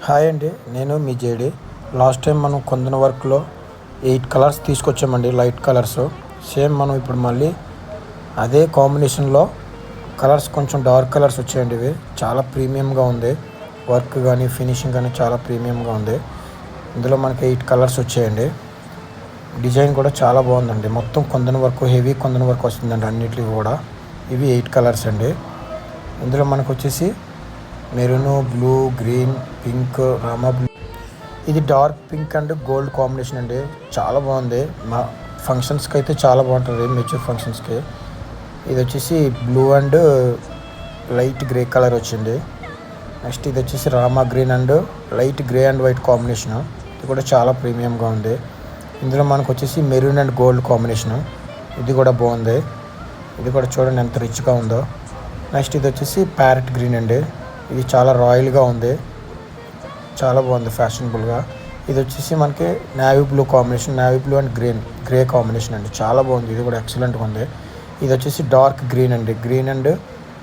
Hi అండి, నేను మీ JD. Last time మనం కొందన వర్క్లో 8 కలర్స్ తీసుకొచ్చామండి, లైట్ కలర్స్. సేమ్ మనం ఇప్పుడు మళ్ళీ అదే కాంబినేషన్లో కలర్స్ కొంచెం డార్క్ కలర్స్ వచ్చాయండి. ఇవి చాలా ప్రీమియంగా ఉంది, వర్క్ కానీ ఫినిషింగ్ కానీ చాలా ప్రీమియంగా ఉంది. ఇందులో మనకి 8 కలర్స్ వచ్చాయండి. డిజైన్ కూడా చాలా బాగుందండి. మొత్తం కొందన వర్క్, హెవీ కొందన వర్క్ వస్తుందండి అన్నిటికీ కూడా. ఇవి 8 కలర్స్ అండి. ఇందులో మనకు వచ్చేసి maroon, blue, green, pink, Rama blue. ఇది dark pink and gold combination అండి. చాలా బాగుంది. మా ఫంక్షన్స్కి అయితే చాలా బాగుంటుంది, మెచ్యూర్ ఫంక్షన్స్కి. ఇది వచ్చేసి blue and light grey colour వచ్చింది. నెక్స్ట్ ఇది వచ్చేసి Rama green and light grey and white combination. ఇది కూడా చాలా ప్రీమియంగా ఉంది. ఇందులో మనకు వచ్చేసి మెరూన్ అండ్ గోల్డ్ కాంబినేషను. ఇది కూడా బాగుంది. ఇది కూడా చూడండి ఎంత రిచ్గా ఉందో. నెక్స్ట్ ఇది వచ్చేసి ప్యారెట్ గ్రీన్ అండి. ఇది చాలా రాయల్గా ఉంది, చాలా బాగుంది, ఫ్యాషనబుల్గా. ఇది వచ్చేసి మనకి navy blue combination, navy blue and grey combination అండి. చాలా బాగుంది, ఇది కూడా ఎక్సలెంట్గా ఉంది. ఇది వచ్చేసి డార్క్ గ్రీన్ అండి, గ్రీన్ అండ్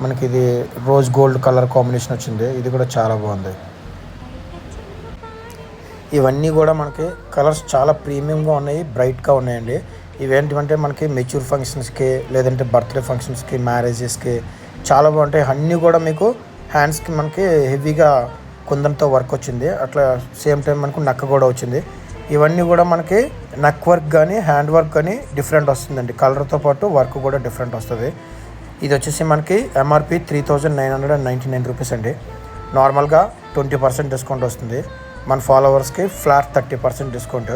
మనకి ఇది రోజ్ గోల్డ్ కలర్ కాంబినేషన్ వచ్చింది. ఇది కూడా చాలా బాగుంది. ఇవన్నీ కూడా మనకి కలర్స్ చాలా ప్రీమియంగా ఉన్నాయి, బ్రైట్గా ఉన్నాయండి. ఇవేంటివంటే మనకి మెచ్యూర్ ఫంక్షన్స్కి, లేదంటే బర్త్డే ఫంక్షన్స్కి, మ్యారేజెస్కి చాలా బాగుంటాయి. అన్నీ కూడా మీకు హ్యాండ్స్కి మనకి హెవీగా కుందంతో వర్క్ వచ్చింది. అట్లా సేమ్ టైం మనకు నక్క కూడా వచ్చింది. ఇవన్నీ కూడా మనకి నెక్ వర్క్ కానీ హ్యాండ్ వర్క్ కానీ డిఫరెంట్ వస్తుందండి. కలర్తో పాటు వర్క్ కూడా డిఫరెంట్ వస్తుంది. ఇది వచ్చేసి మనకి ఎంఆర్పి 3999 రూపీస్ అండి. నార్మల్గా 20% డిస్కౌంట్ వస్తుంది. మన ఫాలోవర్స్కి ఫ్లాట్ 30% డిస్కౌంట్.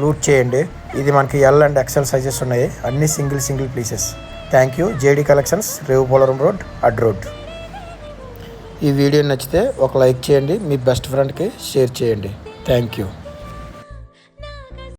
లూట్ చేయండి. ఇది మనకి ఎల్ అండ్ ఎక్సెల్ సైజెస్ ఉన్నాయి, అన్ని single pieces. Thank you. JD collections, Revu Polavaram road, అడ్ రోడ్. ఈ వీడియో నచ్చితే ఒక లైక్ చేయండి, మీ బెస్ట్ ఫ్రెండ్కి షేర్ చేయండి. Thank you.